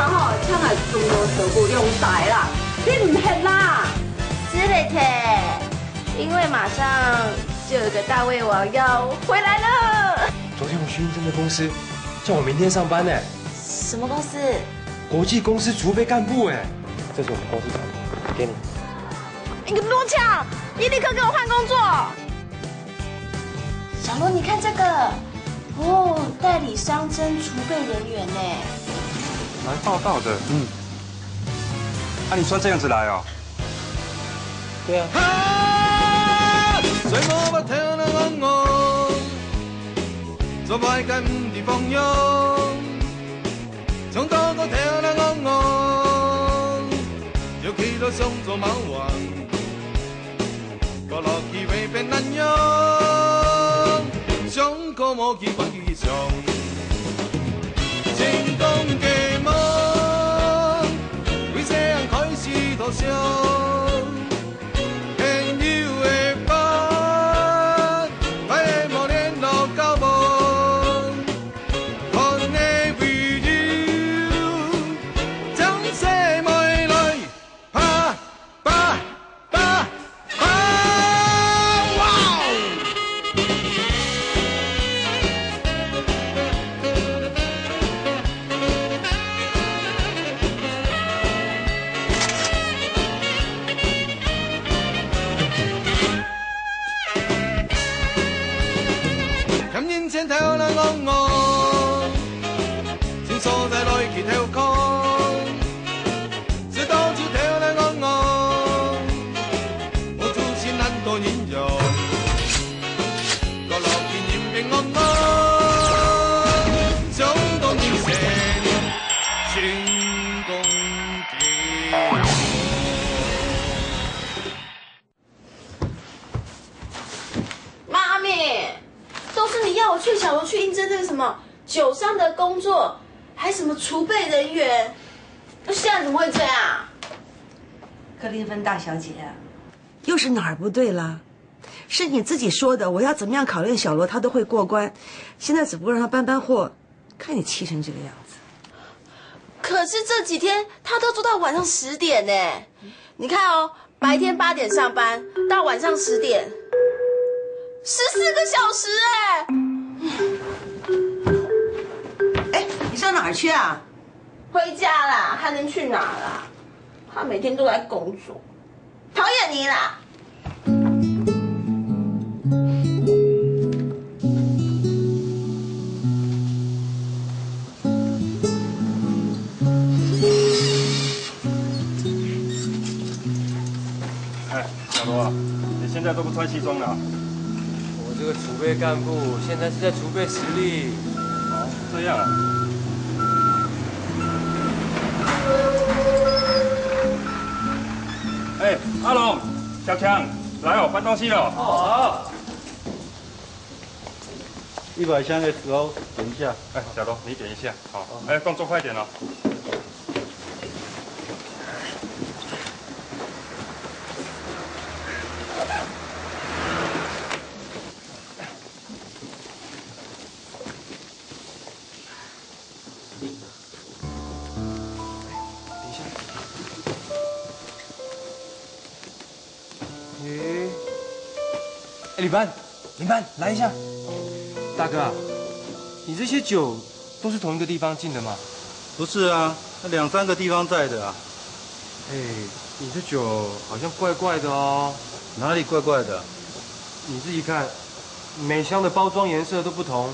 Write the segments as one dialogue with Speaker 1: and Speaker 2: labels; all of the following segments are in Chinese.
Speaker 1: 他吼，抢来中国手部用台啦，你唔黑啦？
Speaker 2: 是嘞，因为马上就有个大胃王要回来了。
Speaker 3: 昨天我去应征的公司，叫我明天上班呢。
Speaker 2: 什么公司？
Speaker 3: 国际公司储备干部哎，这是我们公司产品，给你。
Speaker 2: 你多抢！你立刻给我换工作。小罗，你看这个，哦，代理商征储备人员呢。
Speaker 4: 来报道的，你穿这样子来哦？
Speaker 3: 对啊。
Speaker 5: 做歹甲唔是放羊，从头到听人讲讲，就去到上做猫王，到落去未变难养，上个无去关机上，成功的梦，为这样开始投降。前跳人昂昂，先所在来去跳空，直到就跳人昂昂，我出现难多英雄，个落去人平安安，相当英雄，成功的。
Speaker 2: 妈咪。都是你要我去小罗去应征这个什么酒商的工作，还什么储备人员，那现在怎么会这样？
Speaker 1: 克林芬大小姐啊，又是哪儿不对了？是你自己说的，我要怎么样考验小罗，他都会过关。现在只不过让他搬搬货，看你气成这个样子。
Speaker 2: 可是这几天他都做到晚上10点呢。你看哦，白天8点上班，到晚上10点。14个小时
Speaker 1: 哎！你上哪儿去啊？
Speaker 2: 回家啦，还能去哪啦？他每天都在工作，讨厌你啦！
Speaker 4: 哎，小罗啊，你现在都不穿西装了？
Speaker 3: 这个储备干部现在是在储备实力。
Speaker 4: 哦，这样啊。哎，阿龙、小强，来哦，搬东西了。
Speaker 3: 好。
Speaker 6: 100箱 XO， 点一下。
Speaker 4: 哎，小罗，你点一下。好。哎，动作快点哦。
Speaker 3: 领班，来一下。大哥，你这些酒都是同一个地方进的吗？
Speaker 6: 不是啊，那2、3个地方在的啊。
Speaker 3: 哎，你这酒好像怪怪的哦。
Speaker 6: 哪里怪怪的？
Speaker 3: 你自己看，每箱的包装颜色都不同。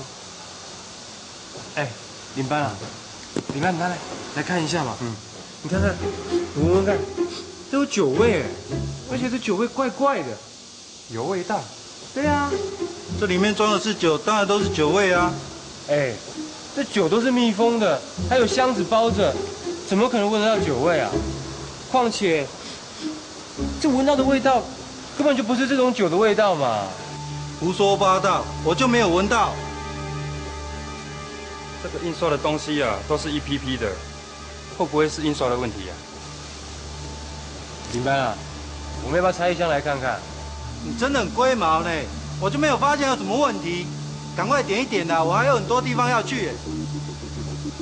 Speaker 3: 哎，领班啊，领班，来看一下嘛。你看看，你闻闻看，都有酒味哎，而且这酒味怪怪的，有味道。对啊，
Speaker 6: 这里面装的是酒，当然都是酒味啊。
Speaker 3: 哎，这酒都是密封的，还有箱子包着，怎么可能闻得到酒味啊？况且，这闻到的味道根本就不是这种酒的味道嘛！
Speaker 6: 胡说八道，我就没有闻到。
Speaker 4: 这个印刷的东西啊，都是一批批的，会不会是印刷的问题啊？
Speaker 3: 领班啊，我们要不要拆一箱来看看？
Speaker 6: 你真的很龟毛呢，我就没有发现有什么问题。赶快点一点啦，我还有很多地方要去。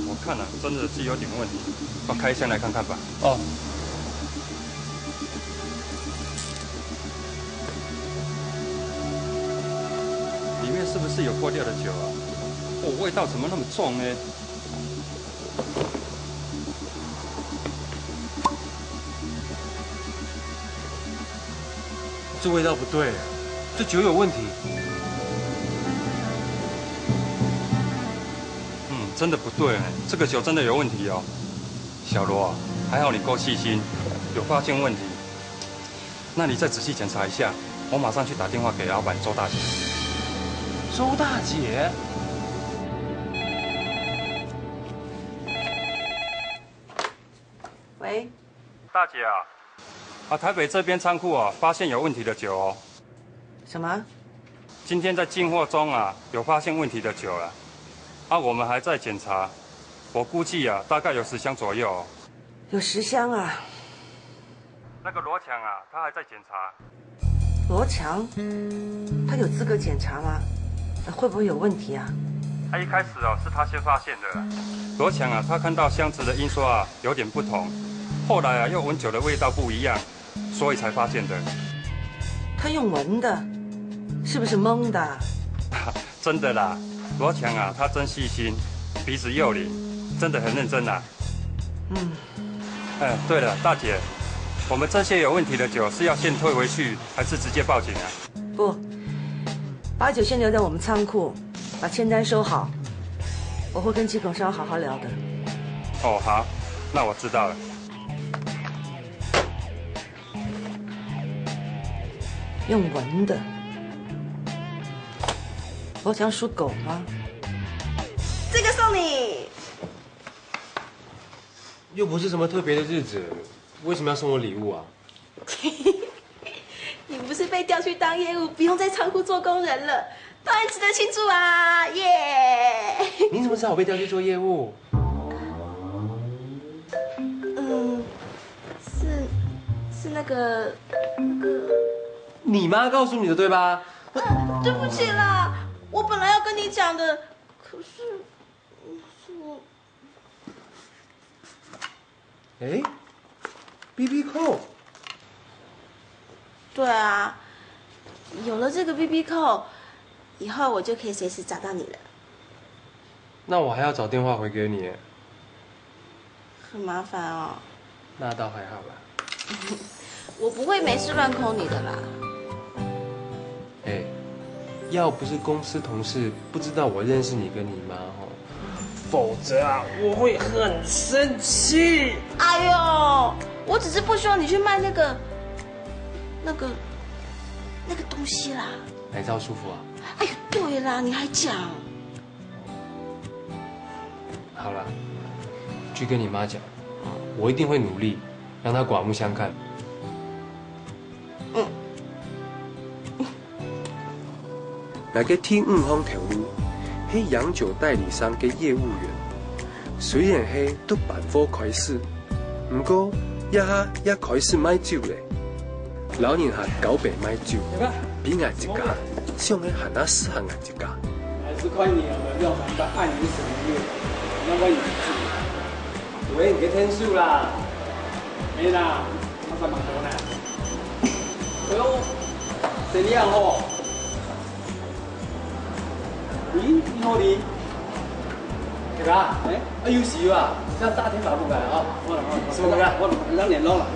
Speaker 4: 我看啊，真的是有点问题，我开箱来看看吧。
Speaker 3: 哦。
Speaker 4: 里面是不是有破掉的酒啊？哦，味道怎么那么重呢？
Speaker 3: 这味道不对，这酒有问题。
Speaker 4: 真的不对呢，这个酒真的有问题哦。小罗啊，还好你够细心，有发现问题。那你再仔细检查一下，我马上去打电话给老板周大姐。
Speaker 3: 周大姐。
Speaker 1: 喂，
Speaker 4: 大姐啊，台北这边仓库啊，发现有问题的酒哦。
Speaker 1: 什么？
Speaker 4: 今天在进货中啊，有发现问题的酒了。我们还在检查，我估计啊，大概有10箱左右哦。
Speaker 1: 有10箱啊？
Speaker 4: 那个罗强啊，他还在检查。
Speaker 1: 罗强，他有资格检查吗？会不会有问题啊？
Speaker 4: 他一开始哦，是他先发现的。罗强啊，他看到箱子的印刷啊有点不同，后来啊又闻酒的味道不一样，所以才发现的。
Speaker 1: 他用闻的，是不是蒙的？
Speaker 4: 真的啦。罗强啊，他真细心，鼻子又灵，真的很认真啊。对了，大姐，我们这些有问题的酒是要先退回去，还是直接报警啊？
Speaker 1: 不，把酒先留在我们仓库，把签单收好。我会跟进口商好好聊的。
Speaker 4: 哦，好，那我知道了。
Speaker 1: 用闻的。罗强属狗吗？
Speaker 2: 这个送你。
Speaker 3: 又不是什么特别的日子，为什么要送我礼物啊？
Speaker 2: 你不是被调去当业务，不用在仓库做工人了，当然值得庆祝啊！耶！
Speaker 3: 你怎么知道我被调去做业务？
Speaker 2: 是那个。
Speaker 3: 你妈告诉你的对吧？
Speaker 2: 对不起啦，我本来要跟你讲的，可是我。
Speaker 3: 哎 ，BB 扣。
Speaker 2: 对啊，有了这个 BB 扣，以后我就可以随时找到你了。
Speaker 3: 那我还要找电话回给你，
Speaker 2: 很麻烦哦。
Speaker 3: 那倒还好吧。
Speaker 2: 我不会没事乱 call 你的啦。
Speaker 3: 哎，要不是公司同事不知道我认识你跟你妈否则啊我会很生气。
Speaker 2: 哎呦，我只是不希望你去卖那个东西啦。
Speaker 3: 奶皂舒服啊？
Speaker 2: 哎呀，对啦，你还讲。
Speaker 3: 好了，去跟你妈讲，我一定会努力让她刮目相看。
Speaker 7: 那个天5方条路，是洋酒代理商嘅业务员，虽然係都辦貨開始，不過一下一開始買酒咧，老年下9倍買酒，比俺一家，上嘅還那適合俺一家。
Speaker 8: 還是看你的要還的按你什麼業，要不然你自己。喂，你嘅天數啦，沒啦，我在忙多呢。哎呦，生意好。咦，你好你，對吧？哎，有事啊，要大天把不來啊！什麼的？我兩點到了。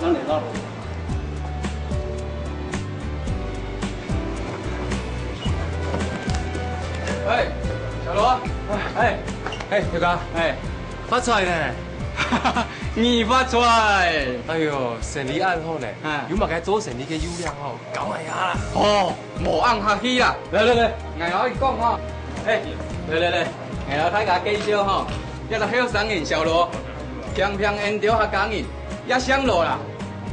Speaker 8: 哎，小羅，
Speaker 3: 哎，表哥，發財呢！
Speaker 8: 你發財！
Speaker 3: 哎呦，生意按好呢，有冇該做生意嘅優良搞埋下啦。
Speaker 8: 哦，無按客氣啦，嚟，我可以講哈。哎，來，我大家介紹哈，一個後生人小羅，平煙調較講人，也上路啦。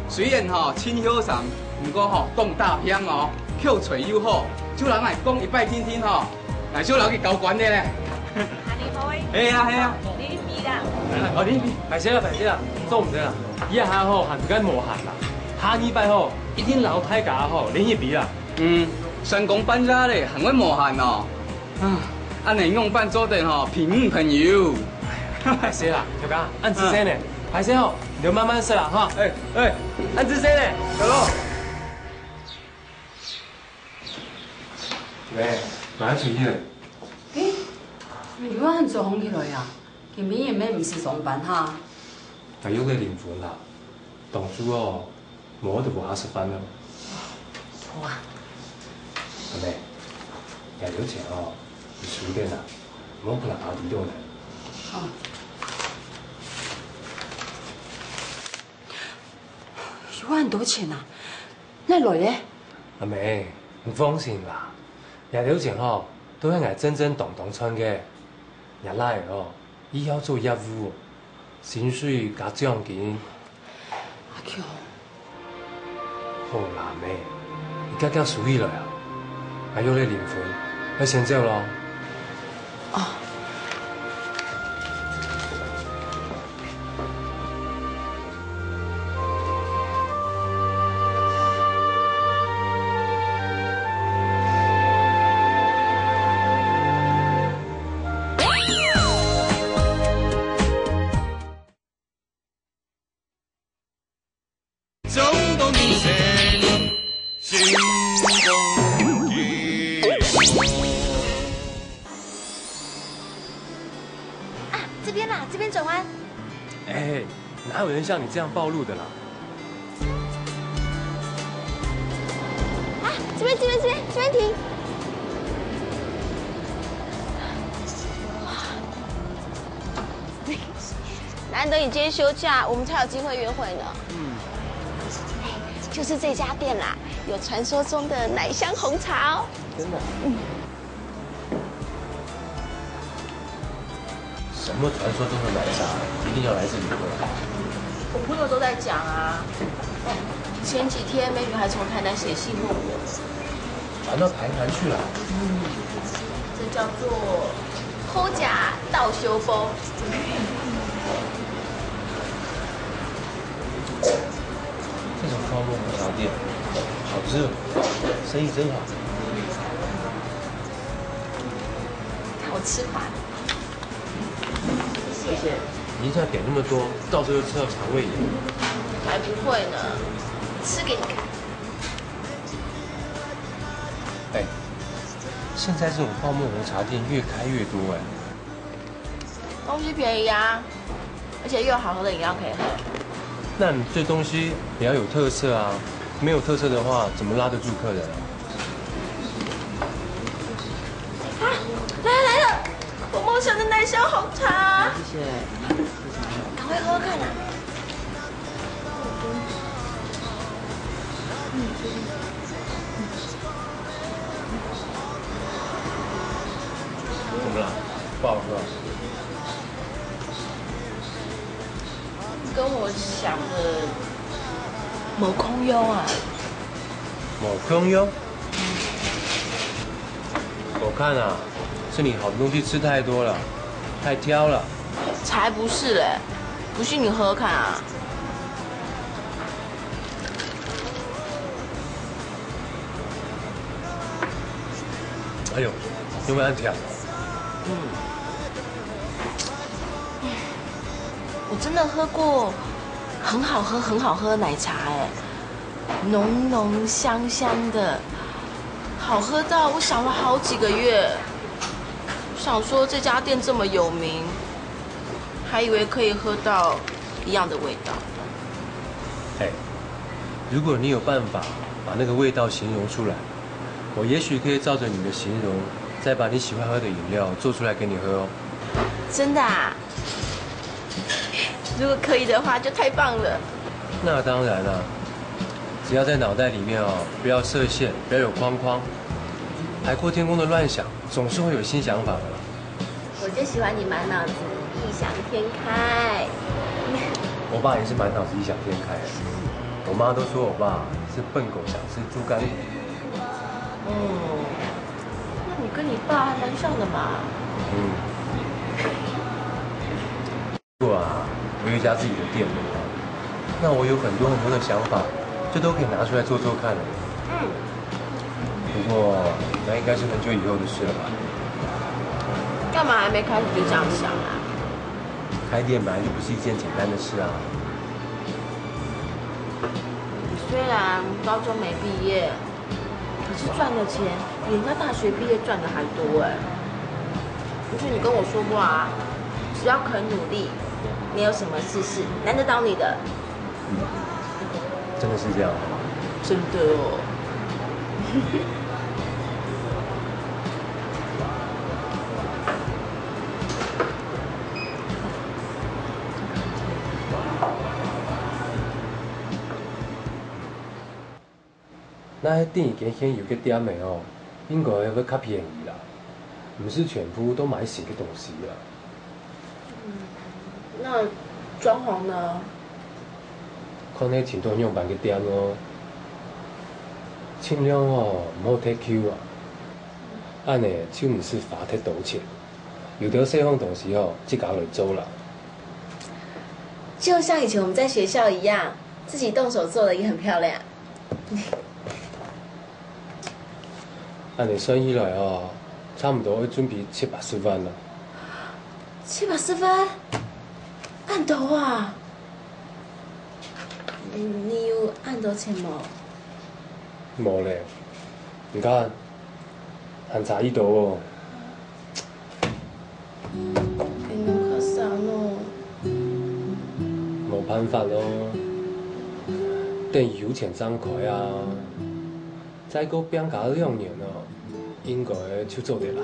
Speaker 8: 雖然哈親後生，不過哈講大片哦，口嘴又好，就人來講一擺聽聽哈，來小樓去交關的咧。係啊。
Speaker 2: 你比啦。
Speaker 3: 哦，你排泄啦，做唔得啦，以下行唔緊無限啦，下禮拜一天老太家連一比啦。
Speaker 8: 成功辦咗咧，行穩無限哦。按你用辦做的哈，平朋友。
Speaker 3: 拍谁啦？小刚，按直线呢？拍谁哦？你就慢慢射啦哈。哎，按直线呢？小罗。喂，马上出去了。
Speaker 9: 诶，你我很早红起来呀？今明也咩唔是上班哈？
Speaker 3: 大约在凌晨啦，当初哦，我都无下10分了。
Speaker 9: 好啊。
Speaker 3: 阿妹，夜了前哦，你10點啦，唔好可能熬啲到呢。
Speaker 9: 哦。1萬多錢啊？那來咧？
Speaker 3: 阿妹，唔放心啦，夜了前哦，都係捱真真當當穿嘅，日拉哦，以後做業務，薪水加獎金。
Speaker 9: 阿強，
Speaker 3: 好啦妹，你家家屬意來啊！還有你靈魂，要先走咯。
Speaker 9: 哦。
Speaker 5: 总动你身，心中雨。
Speaker 2: 啊，这边啦，这边转弯。
Speaker 3: 哎，哪有人像你这样暴露的啦？
Speaker 2: 啊，这边停。难得你今天休假，我们才有机会约会呢。就是这家店啦，有传说中的奶香红茶哦。
Speaker 3: 真的？什么传说中的奶茶，一定要来这里喝？
Speaker 2: 我朋友都在讲啊。前几天美女还从台南写信问我。
Speaker 3: 传到台南去了？
Speaker 2: 这叫做偷假倒修风。
Speaker 3: 这种泡沫红茶店，好热，生意真好。
Speaker 2: 看我吃法。谢谢。
Speaker 3: 你一下点那么多，到时候又吃到肠胃炎。
Speaker 2: 才不会呢，吃给你看。
Speaker 3: 哎，现在这种泡沫红茶店越开越多哎。
Speaker 2: 东西便宜啊，而且又有好喝的饮料可以喝。
Speaker 3: 那你这东西也要有特色啊，没有特色的话，怎么拉得住客人啊？
Speaker 2: 啊，来了，我梦想的奶香红茶。
Speaker 9: 谢谢。
Speaker 2: 赶快喝喝看啊！
Speaker 3: 怎么了？不好喝？
Speaker 2: 跟我想的某空优啊。
Speaker 3: 某空优？我看啊，是你好东西吃太多了，太挑了。
Speaker 2: 才不是嘞，不信你喝喝看啊。
Speaker 3: 哎呦，有没有甜？
Speaker 2: 我真的喝过很好喝的奶茶哎，浓浓香香的，好喝到我想了好几个月。想说这家店这么有名，还以为可以喝到一样的味道。
Speaker 3: 哎，如果你有办法把那个味道形容出来，我也许可以照着你的形容，再把你喜欢喝的饮料做出来给你喝哦。
Speaker 2: 真的啊？如果可以的话，就太棒了。
Speaker 3: 那当然了，只要在脑袋里面哦，不要设限，不要有框框，海阔天空的乱想，总是会有新想法的。
Speaker 2: 我就喜欢你满脑子异想天开。
Speaker 3: 我爸也是满脑子异想天开，我妈都说我爸是笨狗想吃猪肝骨。
Speaker 2: 那你跟你爸还蛮像的嘛。
Speaker 3: 如果啊，我有一家自己的店的话，那我有很多的想法，就都可以拿出来做做看了。不过那应该是很久以后的事了吧？
Speaker 2: 干嘛还没开始就这样想啊？
Speaker 3: 开店本来就不是一件简单的事啊。
Speaker 2: 你虽然高中没毕业，可是赚的钱比人家大学毕业赚的还多哎。不是你跟我说过啊，只要肯努力，没有什么事是难得倒你的。
Speaker 3: 真的是这样？
Speaker 2: 真的哦。
Speaker 3: 那迄店已经先有个店的哦，应该会较便宜啦，不是全部都买新的东西啊。
Speaker 2: 那装潢呢？
Speaker 3: 看迄传统样板嘅店哦，尽量哦唔好太 Q 啊，安尼就唔是花太多钱，有条细方东西哦，自家来做啦。
Speaker 2: 就像以前我们在学校一样，自己动手做的也很漂亮。
Speaker 3: 安尼算起来哦，差唔多要准备780万啦。
Speaker 2: 780万？按头啊？你有按头钱冇？
Speaker 3: 冇咧，你看，还差一度哦。
Speaker 2: 你能卡啥咯？
Speaker 3: 冇办法咯，等有钱张开啊，再过变价2年哦，应该就做得啦。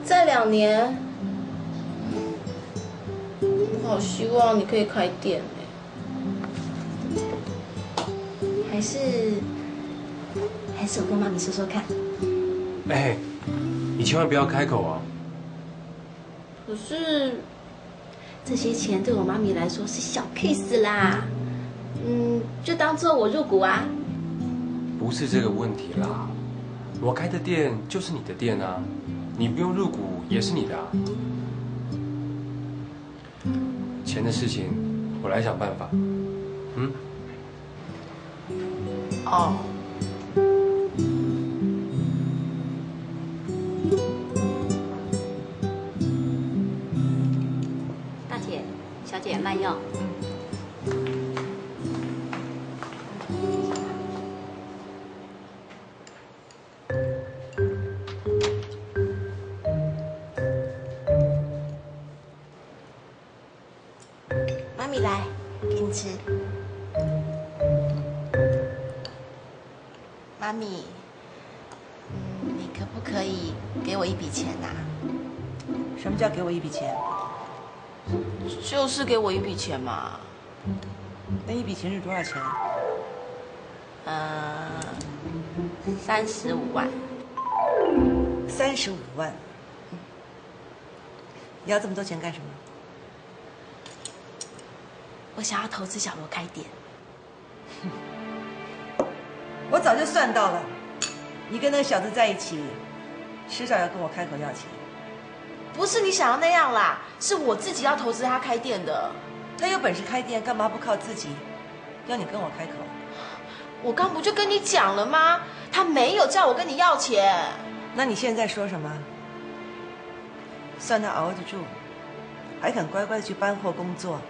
Speaker 2: 再2年，我好希望你可以开店哎，还是我跟妈咪说说看。
Speaker 3: 哎，你千万不要开口啊！
Speaker 2: 可是这些钱对我妈咪来说是小 case 啦，就当做我入股啊。
Speaker 3: 不是这个问题啦，我开的店就是你的店啊，你不用入股也是你的啊。钱的事情我来想办法。
Speaker 2: 哦。
Speaker 10: 大姐，小姐慢用。
Speaker 2: 妈咪来，给你吃。妈咪，你可不可以给我一笔钱呐？
Speaker 1: 什么叫给我一笔钱？
Speaker 2: 就是给我一笔钱嘛。
Speaker 1: 那一笔钱是多少钱
Speaker 2: ？35万。
Speaker 1: 35万。你要这么多钱干什么？
Speaker 2: 我想要投资小罗开店。
Speaker 1: 我早就算到了，你跟那个小子在一起，迟早要跟我开口要钱。
Speaker 2: 不是你想要那样啦，是我自己要投资他开店的。
Speaker 1: 他有本事开店，干嘛不靠自己？要你跟我开口？
Speaker 2: 我刚不就跟你讲了吗？他没有叫我跟你要钱。
Speaker 1: 那你现在说什么？算他熬得住，还肯乖乖的去搬货工作。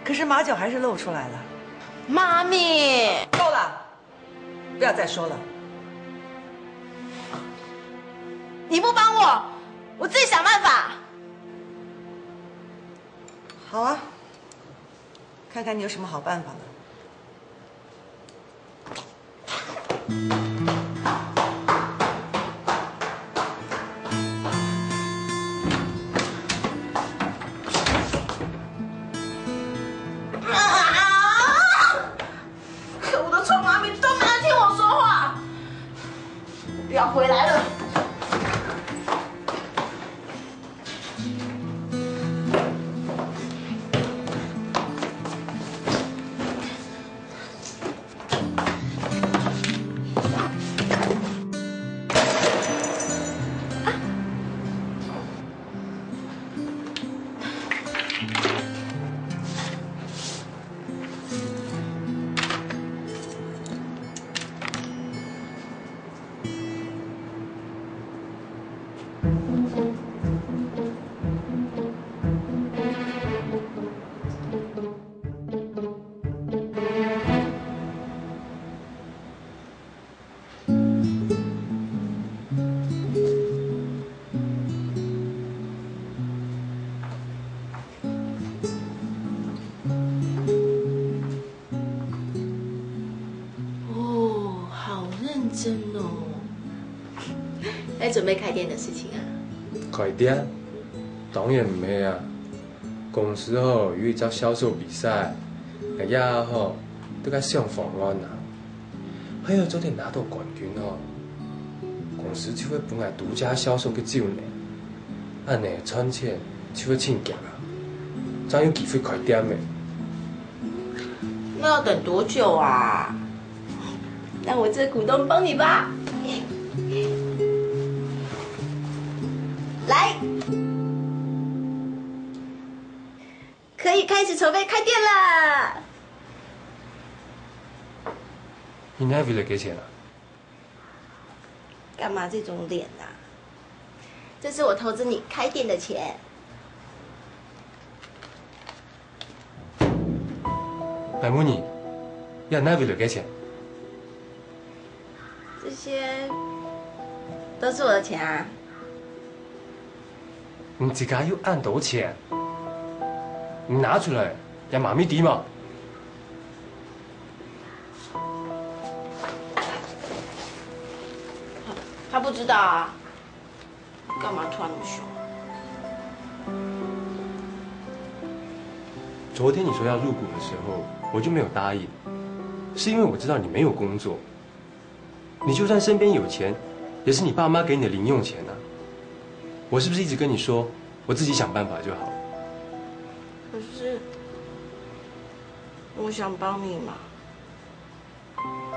Speaker 1: 可是马脚还是露出来了。
Speaker 2: 妈咪，
Speaker 1: 够了，不要再说了。
Speaker 2: 你不帮我，我自己想办法。
Speaker 1: 好啊，看看你有什么好办法了。
Speaker 2: 可恶的臭妈咪都没人听我说话，不要回来了。没准备开店的事情啊？
Speaker 7: 开店？当然唔系啊！公司吼有一招销售比赛，大家吼都该上方案啊。还有昨天拿到冠军哦，公司就会本来独家销售嘅酒呢，安尼赚钱就会庆奖啊，才有机会开店的。
Speaker 2: 那要等多久啊？那我这股东帮你吧。来，可以开始筹备开店了。
Speaker 7: 你那为了给钱啊？
Speaker 2: 干嘛这种脸啊？这是我投资你开店的钱。
Speaker 7: 赖母尼，要那为了给钱？
Speaker 2: 这些都是我的钱啊。
Speaker 7: 你自家有按多钱？你拿出来，让妈咪滴嘛。
Speaker 2: 他不知道啊。干嘛突然那么凶？
Speaker 7: 昨天你说要入股的时候，我就没有答应，是因为我知道你没有工作。你就算身边有钱，也是你爸妈给你的零用钱啊。我是不是一直跟你说，我自己想办法就好？
Speaker 2: 可是，我想帮你嘛。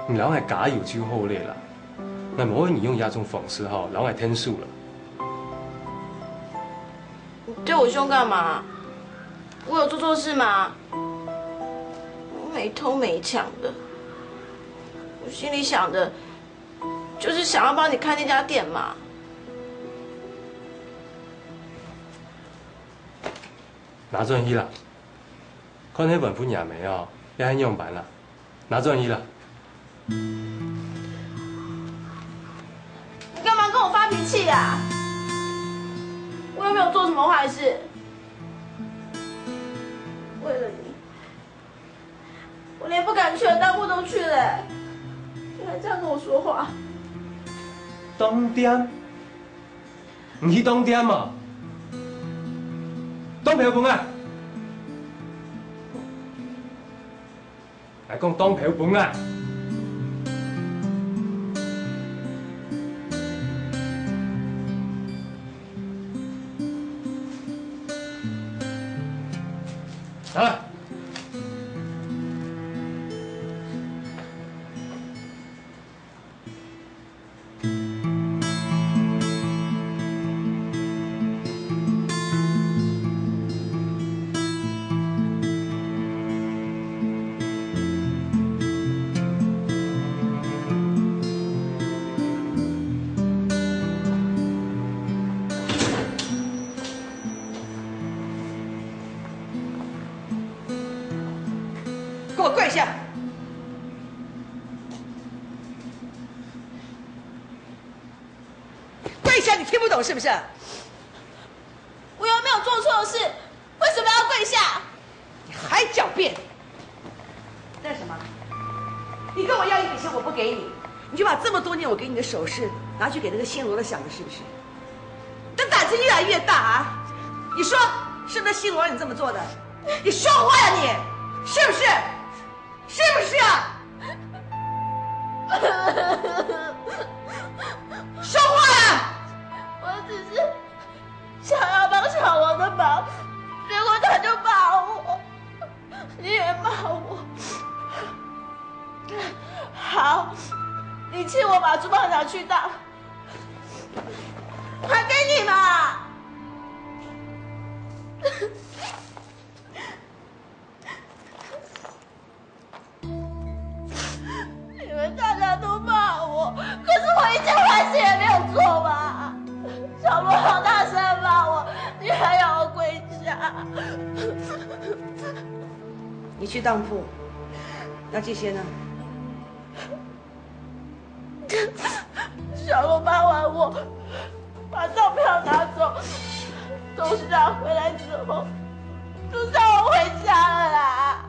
Speaker 7: 你老係假要招好你啦，那么你用一种方式哈，老係聽數了。
Speaker 2: 你对我凶干嘛？我有做错事吗？我没偷没抢的，我心里想的，就是想要帮你开那家店嘛。
Speaker 7: 拿轉去啦，看迄本本也沒有，也很用版啦，拿轉去啦。
Speaker 2: 你干嘛跟我发脾气啊？我又没有做什么坏事。为了你，我连不敢去的当铺都去了，你还这样跟我说话？
Speaker 7: 當店？唔去當店嘛？當票本啊！嚟講當票本啊！啊！
Speaker 1: 给我跪下！跪下！你听不懂是不是？
Speaker 2: 我又没有做错事，为什么要跪下？
Speaker 1: 你还狡辩！干什么？你跟我要一笔钱，我不给你，你就把这么多年我给你的首饰拿去给那个姓罗的想的是不是？你的胆子越来越大啊！你说是不是姓罗让你这么做的？你说话呀你，是不是？是不是啊？说话呀！
Speaker 2: 我只是想要帮小罗的忙，结果他就骂我，你也骂我。好，你请我把珠宝拿去当，还给你嘛。你们大家都骂我，可是我一件坏事也没有做吧？小罗好大声骂我，你还要我跪下？
Speaker 1: 你去当铺，那这些呢？
Speaker 2: 小罗骂完我，把钞票拿走，董事长回来之后，就让我回家了啦。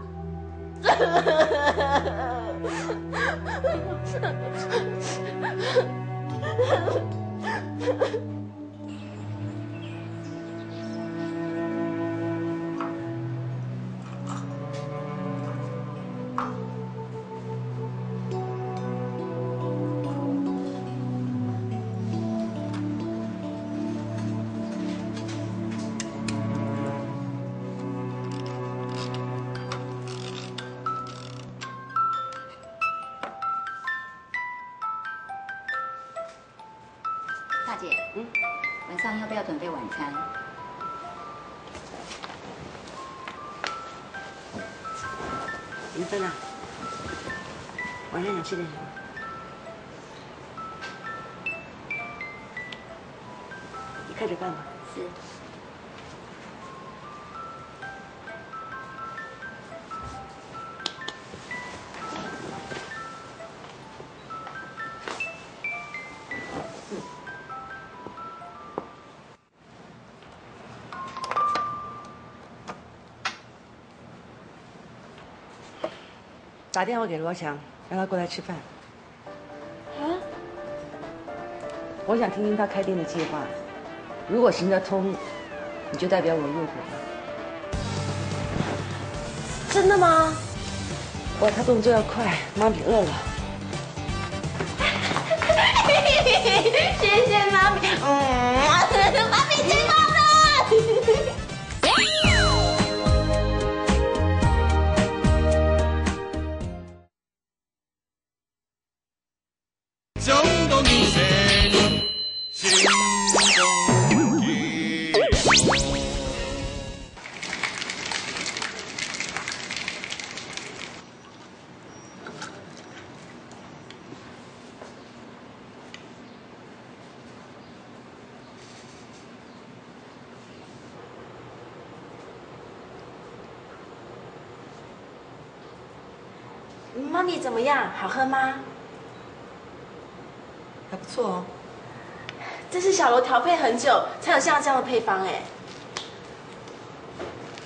Speaker 10: 大姐，晚上要不要准备晚餐？
Speaker 1: 林芬啊，晚上想吃点什么？你看着办吧。
Speaker 10: 是。
Speaker 1: 打电话给罗强，让他过来吃饭。
Speaker 2: 啊？
Speaker 1: 我想听听他开店的计划，如果行得通，你就代表我入伙吧。
Speaker 2: 真的吗？
Speaker 1: 哇，他动作要快，妈咪饿了。
Speaker 2: 谢谢妈咪，妈咪最好了。
Speaker 5: 总共一生心中意。
Speaker 2: 妈咪怎么样？好喝吗？
Speaker 1: 还不错哦。
Speaker 2: 这是小罗调配很久才有像这样的配方哎。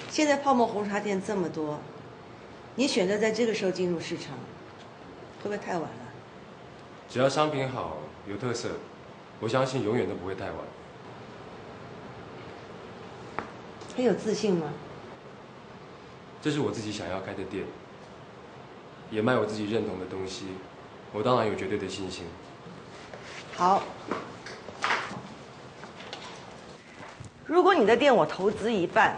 Speaker 1: 现在泡沫红茶店这么多，你选择在这个时候进入市场，会不会太晚了？
Speaker 3: 只要商品好、有特色，我相信永远都不会太晚。
Speaker 1: 很有自信吗？
Speaker 3: 这是我自己想要开的店，也卖我自己认同的东西，我当然有绝对的信心。
Speaker 1: 好，如果你的店我投资一半，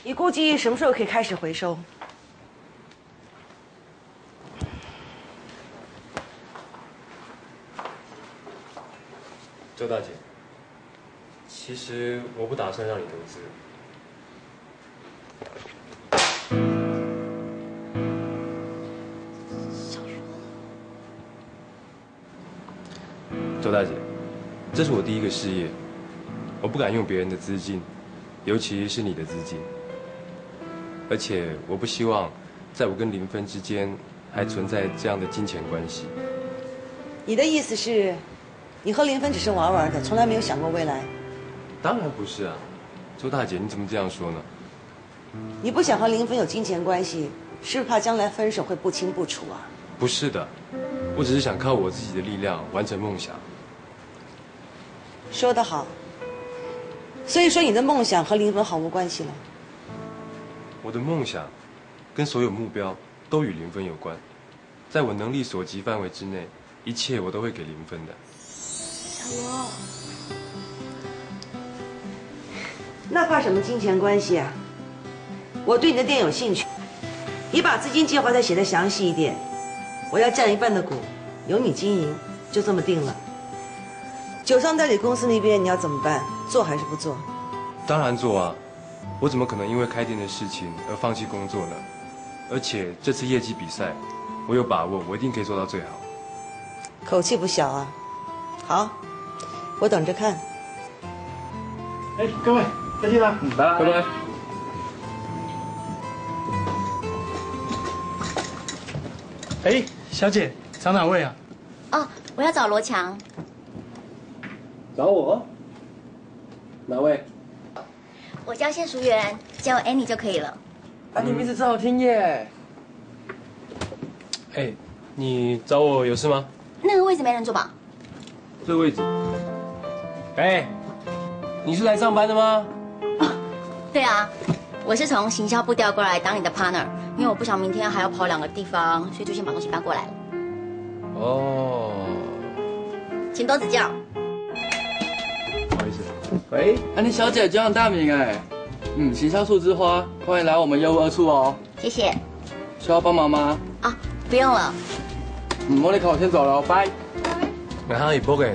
Speaker 1: 你估计什么时候可以开始回收？
Speaker 3: 周大姐，其实我不打算让你投资。周大姐，这是我第一个事业，我不敢用别人的资金，尤其是你的资金。而且我不希望在我跟林芬之间还存在这样的金钱关系。
Speaker 1: 你的意思是，你和林芬只是玩玩的，从来没有想过未来？
Speaker 3: 当然不是啊，周大姐，你怎么这样说呢？
Speaker 1: 你不想和林芬有金钱关系，是不是怕将来分手会不清不楚啊？
Speaker 3: 不是的，我只是想靠我自己的力量完成梦想。
Speaker 1: 说得好。所以说你的梦想和林芬毫无关系了。
Speaker 3: 我的梦想，跟所有目标都与林芬有关，在我能力所及范围之内，一切我都会给林芬的。
Speaker 2: 小罗，
Speaker 1: 那怕什么金钱关系啊？我对你的店有兴趣，你把资金计划再写得详细一点，我要占一半的股，由你经营，就这么定了。酒商代理公司那边你要怎么办？做还是不做？
Speaker 3: 当然做啊，我怎么可能因为开店的事情而放弃工作呢？而且这次业绩比赛，我有把握，我一定可以做到最好。
Speaker 1: 口气不小啊。好，我等着看。
Speaker 11: 哎，各位再见了，
Speaker 3: 拜拜。
Speaker 11: 哎，小姐，找哪位啊？
Speaker 10: 哦，我要找罗强。
Speaker 3: 找我？哪位？
Speaker 10: 我叫谢淑媛，叫我 Annie 就可以了。
Speaker 3: 啊，你名字真好听耶！哎，你找我有事吗？
Speaker 10: 那个位置没人坐吧？
Speaker 3: 这个位置，哎，你是来上班的吗？
Speaker 10: 对啊，我是从行销部调过来当你的 partner， 因为我不想明天还要跑2个地方，所以就先把东西搬过来了。
Speaker 3: 哦，
Speaker 10: 请多指教。
Speaker 3: 不好意思。
Speaker 8: 喂，安妮小姐，久仰大名哎。行销处之花，欢迎来我们业务2处哦。
Speaker 10: 谢谢。
Speaker 8: 需要帮忙吗？
Speaker 10: 啊，不用了。
Speaker 8: 莫妮卡，我先走了，拜。
Speaker 3: 我喊你报嘅，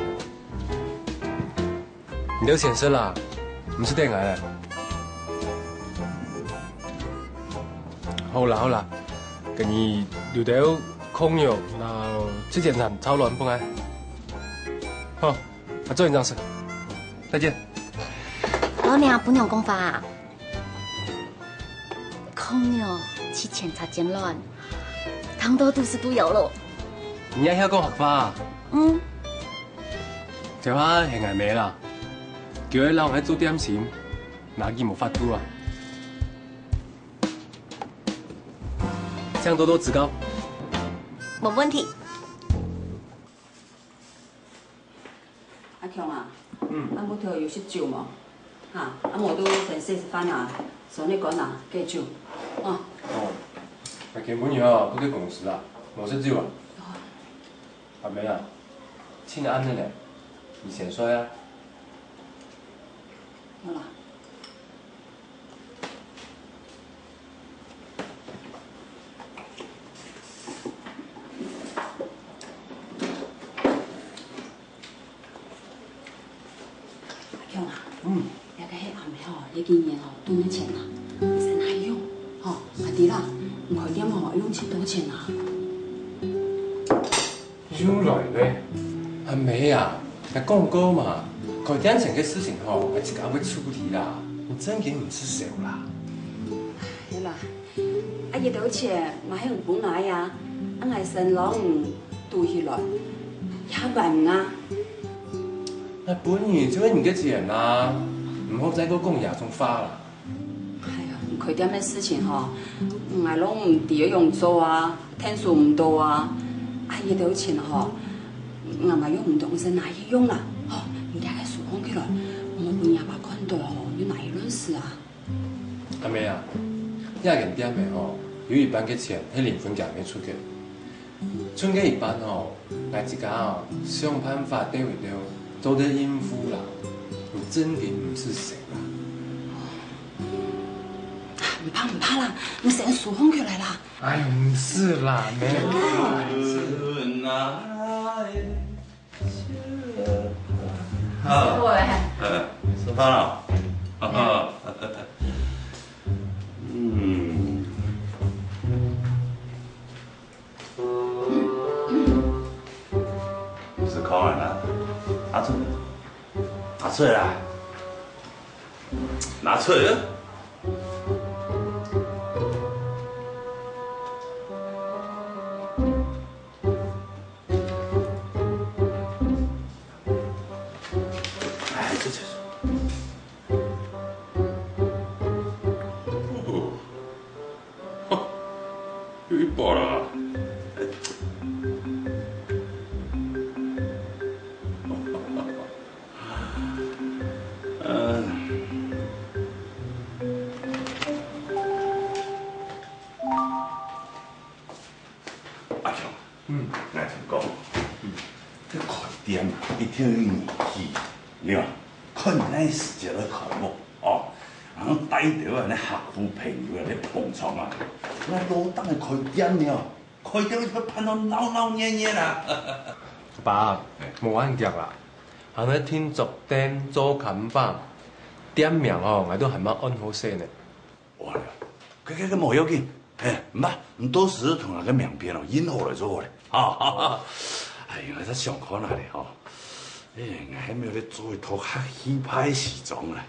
Speaker 3: 你都先生啦，唔是電藝。好啦，跟你留到空肉，然後7點半超亂幫我。好，做你這樣事，再見。
Speaker 10: 老娘不鸟功法啊，空牛7前茶煎亂，湯多度是都有咯。
Speaker 3: 你也曉講客家啊？這話係藝名啦，叫你老喺做點心，哪見冇法度啊？這樣多多指教。
Speaker 10: 冇問題。
Speaker 9: 阿強啊，阿母頭有食酒冇？嚇，阿母都等4時飯啊，所以你講啊，記住，哦。
Speaker 3: 哦，根本要都在公司啊，冇食酒啊。阿妹啊，請安的嘞，你先說呀。
Speaker 9: 好啦。阿強啊，那個迄暗暝吼，你今年吼多少錢啊？你先哪用？吼，阿弟啦，唔開店吼，用錢多錢啊？
Speaker 3: 又來咧，阿妹啊，你講過嘛，開店前嘅事情吼，我自己會處理啦，你真嘅唔是少啦。
Speaker 9: 係啦，阿爺多錢，我喺唔本來啊，阿係神郎賭起來，也笨啊。
Speaker 3: 那本來就係你嘅錢啦，唔好再個講亞中花啦。
Speaker 9: 係啊，開店嘅事情吼，我係攏唔點樣做啊，天數唔多啊。阿爺多錢吼，我咪用唔到，我先拿去用啦。吼，你大概數講起來，我半夜把看到吼，有哪一輪事啊？
Speaker 3: 阿妹啊，一間店嘅吼，有一半嘅錢喺零分價面出嘅，剩嘅一半吼，我自己吼想辦法對唔對，做得應付啦。你真嘅唔是誰啦。
Speaker 9: 唔怕啦，我先數講起來啦。
Speaker 3: 哎呦，唔是啦，妹。
Speaker 12: 好，吃飯了。是考完了，拿出來啦，拿出來。有一包了。阿強，我同你講，這開店一定要年紀，你話困難時節來開幕哦，然後帶到人哋客戶朋友嚟捧場啊！我老當係開店了，開店佢盼到扭扭捏捏啦。
Speaker 3: 爸，冇玩腳啦，係咪天續店做冚棒？店名哦，我都係乜安好些呢？
Speaker 12: 哇！佢冇要緊，唔怕，唔到時同那個名片哦印好來做咧，哈！哎呀，我想看下咧吼，我還沒有咧做一套較氣派西裝咧。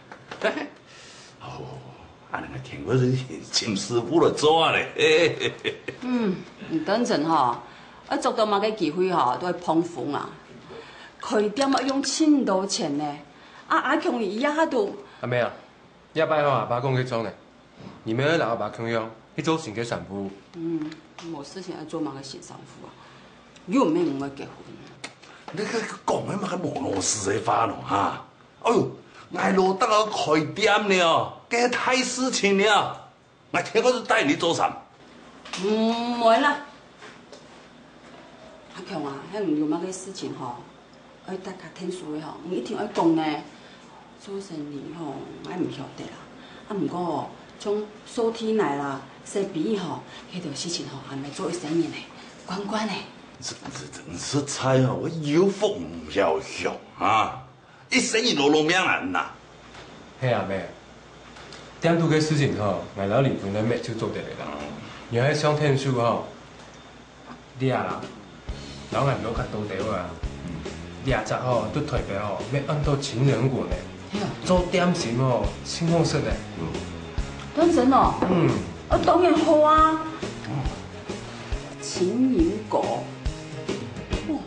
Speaker 12: 哦，俺那個聽過是請師傅來做咧。
Speaker 9: 唔等陣吼，一做到某個機會吼，都係碰風啊！開店要用千多錢呢，阿強伊也都。
Speaker 3: 阿妹啊，一擺向阿爸講佢裝呢，你咪去鬧阿爸強樣，去做船嘅神父。
Speaker 9: 冇事情要做某個新丈夫啊，又唔係我結婚。
Speaker 12: 你講乜嘅冇羅事嘅話咯嚇？哎呦，我罗得个开店了，这太事情了，我听我是带你做啥？
Speaker 9: 唔会啦，阿强啊，迄唔有乜嘅事情吼，爱大家听说的吼，唔一定爱讲呢。做生意吼，我唔晓得啦。啊，唔过吼，像收天来啦、洗鼻液吼，迄条事情吼，还没做一生意呢，关关呢。
Speaker 12: 真是菜哦，我有福唔要享啊！一生意落命难呐。
Speaker 3: 嘿阿妹，点拄个事情吼，我老离婚咧咩就做得嚟啦。然后上天数吼，你啊啦，老人都较多条啊。20吼都特别吼，要按到情人果呢。做点心哦，清风色的。
Speaker 9: 认真哦。当然好啊。情人果，哇，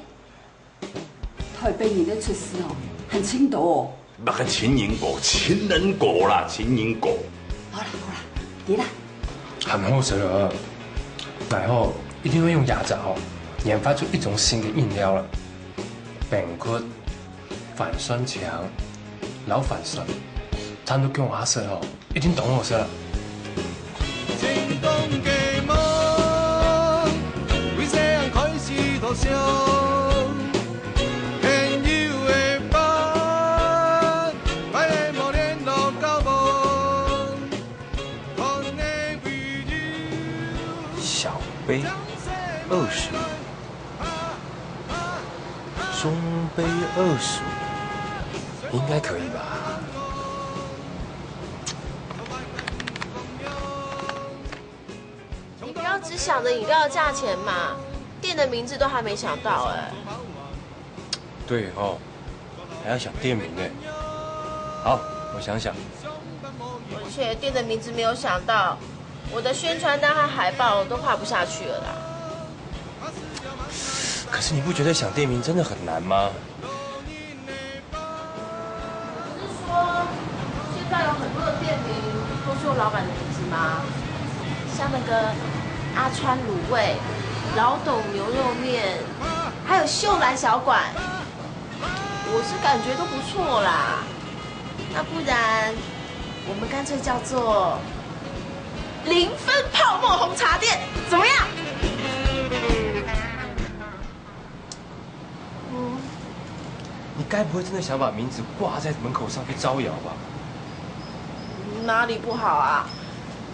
Speaker 9: 台北人的出师哦，很青岛哦。
Speaker 12: 那个情人果，情人果啦，情人果。
Speaker 9: 好啦，对啦。
Speaker 3: 很好食啊！然后一定会用亚杂哦，研发出一种新的饮料了，饼曲反酸强。老反酸，餐都叫我食哦，一定懂我食啦。
Speaker 5: 情動嘅夢，為這樣開始多想，偏要的吧，快來磨練到高峰，看你比喻。
Speaker 3: 小杯20，中杯20。应该可以吧？
Speaker 2: 你不要只想着饮料的价钱嘛，店的名字都还没想到哎。
Speaker 3: 对哦，还要想店名呢。好，我想想。
Speaker 2: 而且店的名字没有想到，我的宣传单和海报都画不下去了啦。
Speaker 3: 可是你不觉得想店名真的很难吗？
Speaker 2: 现在有很多的店名都是用老板的名字吗？像那个阿川卤味、老董牛肉面，还有秀兰小馆，我是感觉都不错啦。那不然我们干脆叫做0分泡沫红茶店，怎么样？
Speaker 3: 你该不会真的想把名字挂在门口上去招摇吧？
Speaker 2: 哪里不好啊？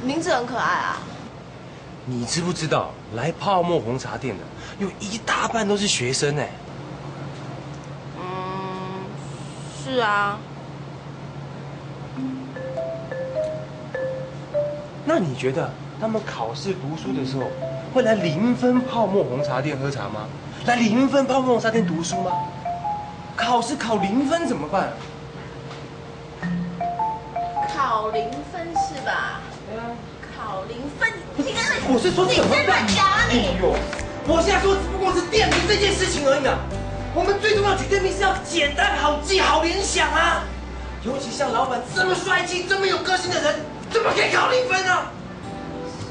Speaker 2: 名字很可爱啊。
Speaker 3: 你知不知道来泡沫红茶店的有一大半都是学生哎？
Speaker 2: 是啊。
Speaker 3: 那你觉得他们考试读书的时候会来0分泡沫红茶店喝茶吗？来0分泡沫红茶店读书吗？考试考0分怎么办？
Speaker 2: 考0分是吧？考0分，你在那，
Speaker 3: 我是说怎么办？
Speaker 2: 你在乱讲啊你！
Speaker 3: 哎呦，我现在说只不过是店名这件事情而已啊。我们最重要取店名是要简单好记好联想啊。尤其像老板这么帅气、这么有个性的人，怎么可以考0分呢？
Speaker 2: 是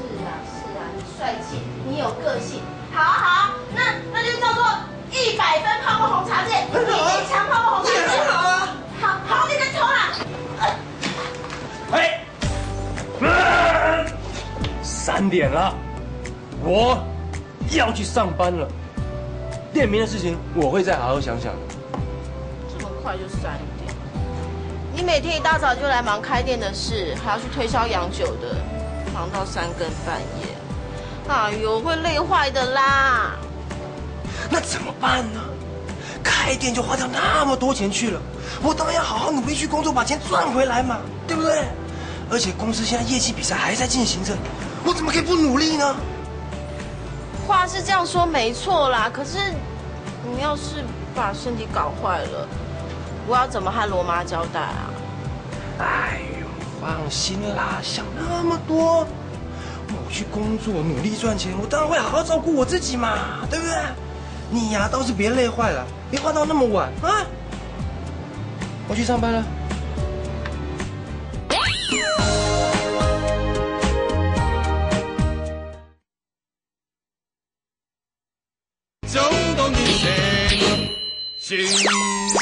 Speaker 2: 啊，你帅气，你有个性。好，那就叫做100分泡沫红茶店，1强泡沫红茶店。
Speaker 3: 也很好啊。
Speaker 2: 好，你的头啦。
Speaker 3: 哎，3点了，我要去上班了。店名的事情我会再好好想想的。
Speaker 2: 这么快就3点？你每天一大早就来忙开店的事，还要去推销洋酒的，忙到3更半夜，哎呦，会累坏的啦。
Speaker 3: 那怎么办呢？开店就花掉那么多钱去了，我当然要好好努力去工作，把钱赚回来嘛，对不对？而且公司现在业绩比赛还在进行着，我怎么可以不努力呢？
Speaker 2: 话是这样说没错啦，可是你要是把身体搞坏了，我要怎么和罗妈交代啊？
Speaker 3: 哎呦，放心啦，想那么多，我去工作努力赚钱，我当然会好好照顾我自己嘛，对不对？你呀，倒是别累坏了，别花到那么晚啊！我去上班了。
Speaker 5: 衝動的這個旋風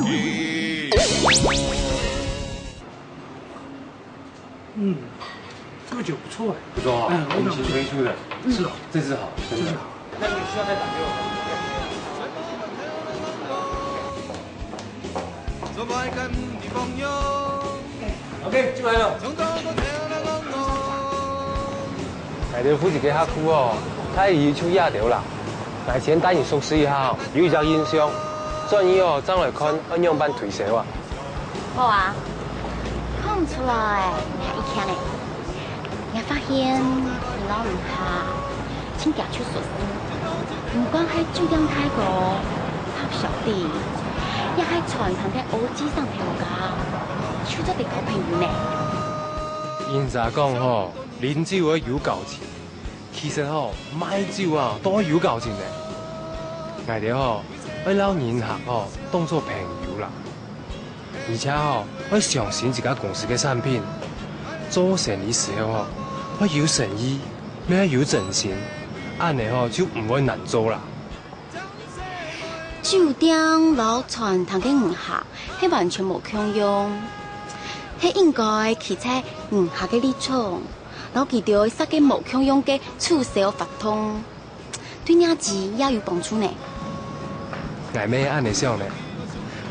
Speaker 5: 機。
Speaker 11: 这个酒不错哎，
Speaker 3: 不错啊，我们新推出的，
Speaker 11: 是哦，
Speaker 3: 这支好，真的好。那你需要再打给我。OK， 进来了。
Speaker 13: 内地夫一个客户哦，他要出亚条啦，来先带你熟悉一下，有一隻印象，轉以後將來看按樣辦退休啊。
Speaker 10: 好啊，看唔出來你係一聽咧，我發現你老唔下，請夾出所思，唔光係珠江泰國拍小弟，也係傳統嘅歐資上條架，出咗地好朋友呢。
Speaker 13: 現在講吼，啉酒要有交情，其實吼買酒啊都有交情嘅。我哋吼要撈銀行吼當作朋友啦，而且吼要相信一家公司嘅產品，做生意時候吼要有誠意，要有真心，安尼吼就唔會難做啦。
Speaker 10: 酒店攞傳統嘅銀行係完全冇共用。係應該企喺銀行嘅立場，然後記到設計無共用嘅促銷法通，對亞子也有幫助呢。
Speaker 13: 我咩按你想呢？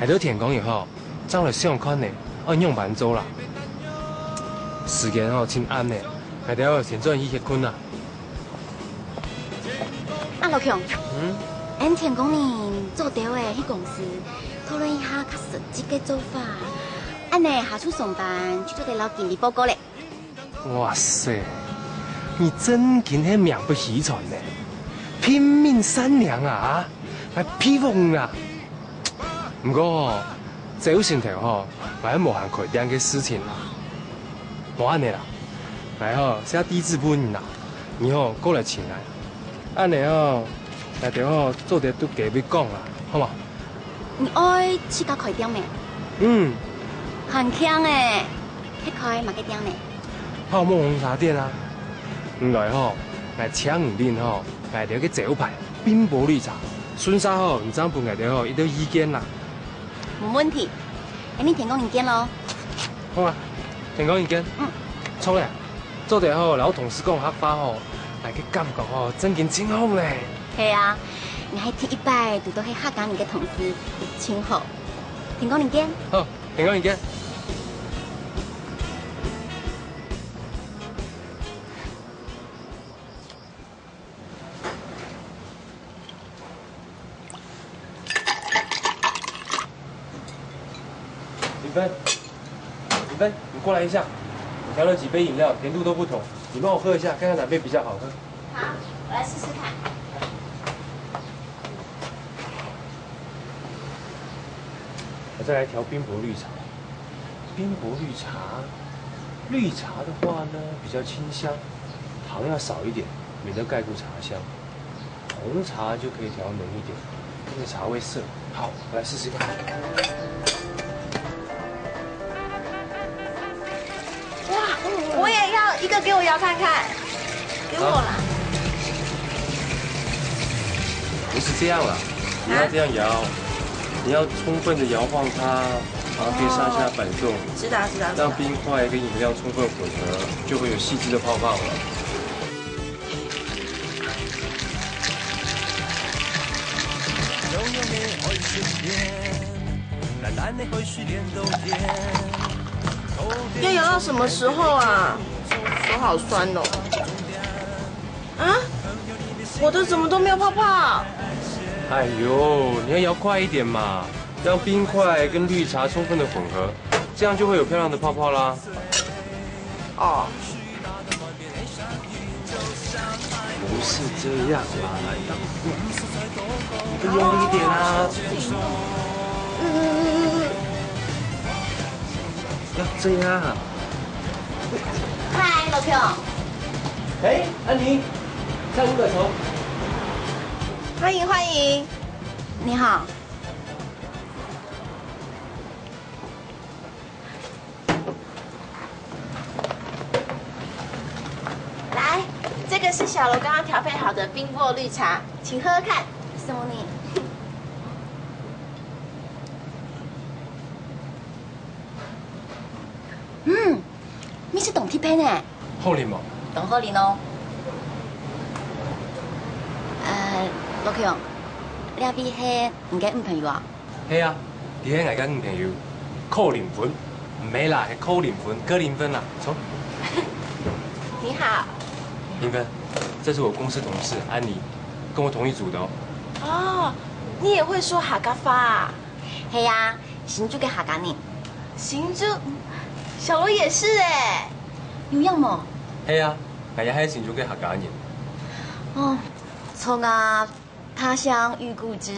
Speaker 13: 係到天光以後，將來想看呢，按樣辦做啦。時間吼真暗呢，係要先轉去歇困啦。
Speaker 10: 阿老強，按天光呢做掉嘅去公司討論一下較實際嘅做法。安尼下出上班就做得攞經理報告咧。
Speaker 13: 哇塞，你真見係名不虛傳呢，拼命善良啊，係披風啊。不過這前提吼，我係無限開店嘅事情啦，冇安尼啦，來吼寫地址本啦，然後過來請來，安尼吼，來條吼做得都給你講啦，好嘛？
Speaker 10: 你愛自家開店咩？很強誒，去開嘛個店呢？
Speaker 13: 泡沫紅茶店啊，唔來吼，來請唔練吼，來條個招牌冰波綠茶，順沙吼唔爭半個條吼，一條意見啦。
Speaker 10: 冇問題，咁你天光意見咯。
Speaker 13: 好啊，天光意見。錯咧，做得吼，然後同事講客話吼，來個感覺吼，真件真好咧。
Speaker 10: 係啊，我係第一擺遇到係客家人嘅同事，真好。天光意見。
Speaker 13: 好，天光意見。李芬，你过来一下，我调了几杯饮料，甜度都不同，你帮我喝一下，看看哪杯比较好喝。
Speaker 10: 好，我來試試看。
Speaker 3: 我再來調冰博綠茶。冰博綠茶，綠茶的話呢比較清香，糖要少一點，免得蓋住茶香。紅茶就可以調濃一點，那個茶味澀。好，我來試試看。
Speaker 2: 我也要一個，給我搖看看，給我啦。
Speaker 3: 不是這樣啦，你要這樣搖，你要充分的搖晃它，然後可以上下擺動，
Speaker 2: 知道。
Speaker 3: 讓冰塊跟飲料充分混合，就會有細緻的泡泡了。
Speaker 2: 要摇到什麼時候啊？手好酸哦。啊？我的怎麼都沒有泡泡？
Speaker 3: 哎呦，你要搖快一點嘛，讓冰塊跟綠茶充分的混合，這樣就會有漂亮的泡泡啦。
Speaker 2: 哦。
Speaker 3: 不是這樣嘛，你更用力一點啊。要這樣。
Speaker 10: 嗨，老強。
Speaker 3: 哎，安妮，唱五個頭。
Speaker 2: 歡迎。
Speaker 10: 你好。
Speaker 2: 來，這個是小樓剛剛調配好的冰波綠茶，請喝喝看。
Speaker 10: 送你。你是懂 T 配呢？
Speaker 13: 好啉无？
Speaker 10: 当好啉哦。罗强，你阿比迄唔嘅女朋友啊？
Speaker 13: 係啊，伫遐外间女朋友，扣0分，唔係啦，係扣0分，各0分啦，走。
Speaker 2: 你好。
Speaker 13: 林芬，这是我公司同事安妮，跟我同一组的哦。
Speaker 2: 哦，你也会说客家话啊？
Speaker 10: 係啊，新竹嘅客家人。
Speaker 2: 新竹，小罗也是哎，
Speaker 10: 有樣冇？
Speaker 13: 係啊，我也係新竹嘅客家人。
Speaker 10: 哦，從啊他鄉遇故知，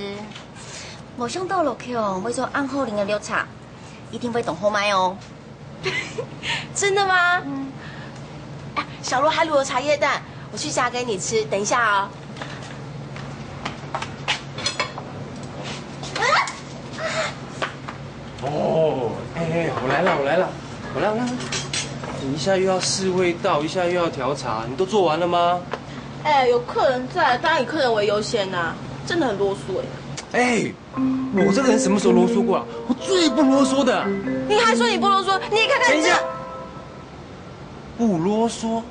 Speaker 10: 冇想到羅強會做暗好啉嘅綠茶，一定會懂好賣哦。
Speaker 2: 真的嗎？嗯。哎，小罗还卤了茶叶蛋，我去夹给你吃，等一下哦。
Speaker 3: 哦，哎，我来了，我来了，我来了。你一下又要试味道，一下又要调茶，你都做完了吗？
Speaker 2: 哎，有客人在，当然以客人为优先呐，真的很啰嗦哎。
Speaker 3: 哎，我这个人什么时候啰嗦过啊？我最不啰嗦的。
Speaker 2: 你还说你不啰嗦？你也看看。
Speaker 3: 等一下，不啰嗦，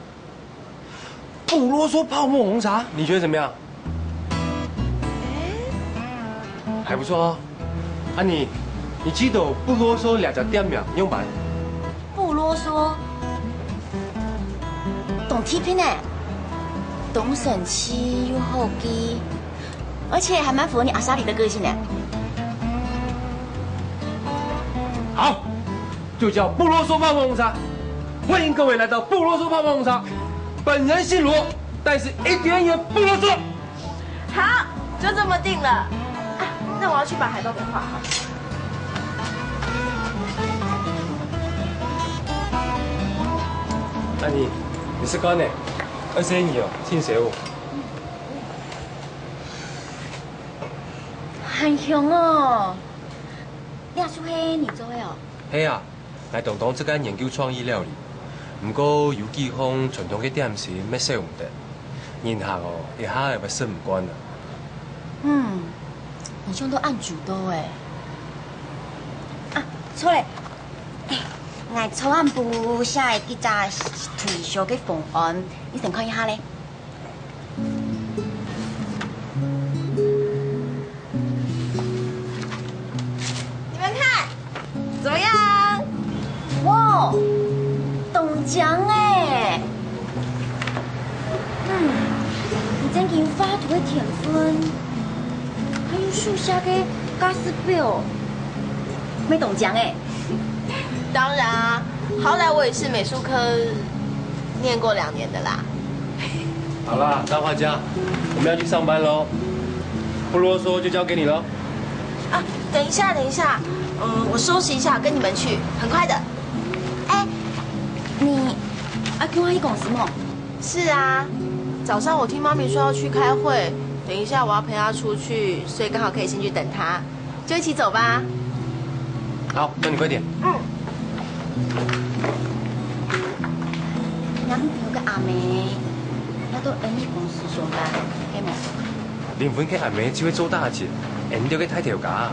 Speaker 3: 不啰嗦泡沫红茶，你觉得怎么样？还不错哦。啊你记得不啰嗦2个点秒用完。
Speaker 10: 不啰嗦，懂批评呢，懂省气又好记，而且还蛮符合你阿莎莉的个性呢。
Speaker 3: 好，就叫不啰嗦泡沫红茶。欢迎各位来到不啰嗦泡沫红茶。本人姓罗，但是一点也不啰嗦。
Speaker 2: 好，就这么定了。啊，那我要去把海报给画好。
Speaker 3: 安妮，你是干呢？22哦，姓谁哦？
Speaker 10: 很凶哦！你也是迄你做的哦？
Speaker 13: 係啊，我同黨即間研究創意料理，不過有幾項傳統嘅點心咩使用得，然後哦一下又咪食唔慣啦。
Speaker 10: 嗯，你兄都按主刀哎。啊，錯嘞！我草案部寫嘅幾隻退休嘅方案，你先看一下嘞。
Speaker 2: 你们看，怎么样？
Speaker 10: 哇，冻浆哎！你真研发出的甜分，还有树下嘅加斯表，没冻浆哎。
Speaker 2: 当然啊，好歹我也是美术科念过2年的啦。
Speaker 3: 好啦，大画家，我们要去上班喽。不啰嗦，就交给你喽。
Speaker 2: 啊，等一下，我收拾一下，跟你们去，很快的。
Speaker 10: 哎，你跟我去公司吗？
Speaker 2: 是啊，早上我听妈咪说要去开会，等一下我要陪她出去，所以刚好可以先去等她，就一起走吧。
Speaker 3: 好，那你快点。
Speaker 10: 男朋友嘅阿妹，要到 N 公司上班，係冇？
Speaker 13: 連款嘅阿妹只會做大姐，N 掉嘅太條架。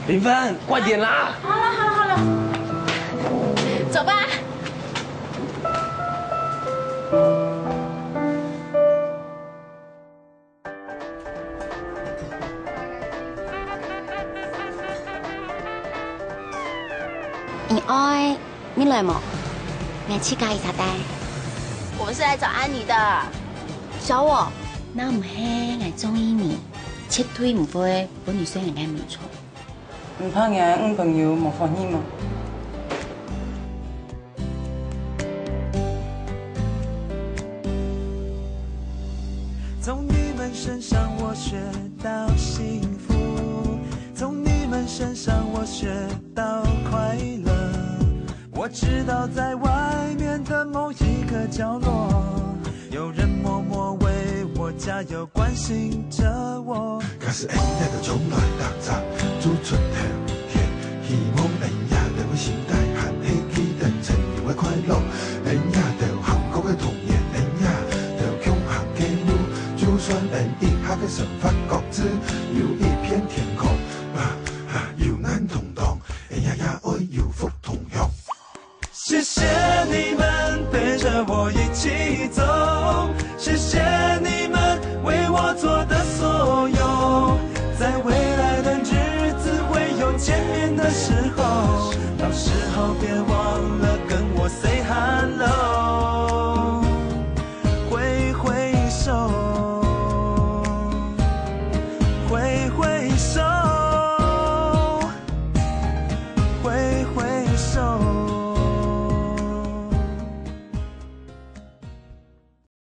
Speaker 3: 林芬，快點啦！
Speaker 2: 好了，走吧。
Speaker 10: 你愛你來冇？我去加一下單。
Speaker 2: 我們是來找安妮的。
Speaker 10: 找我？那唔係我中意你，切推唔會本女生人家唔錯。
Speaker 14: 唔怕人女朋友冇歡喜嗎？
Speaker 15: 從你們身上我學到幸福，從你們身上我學到快樂。我知道在外面的某一個角落，有人默默為我加油，關心着我。假使人也就從來特雜做出頭天，希望人也就會心態和喜記得曾有嘅快樂，人也就幸福嘅童年，人也就永恆嘅路。就算人一下嘅神發覺知有一片天空，有難同當，人也愛有福同享。謝謝你。起走。谢谢你们为我做的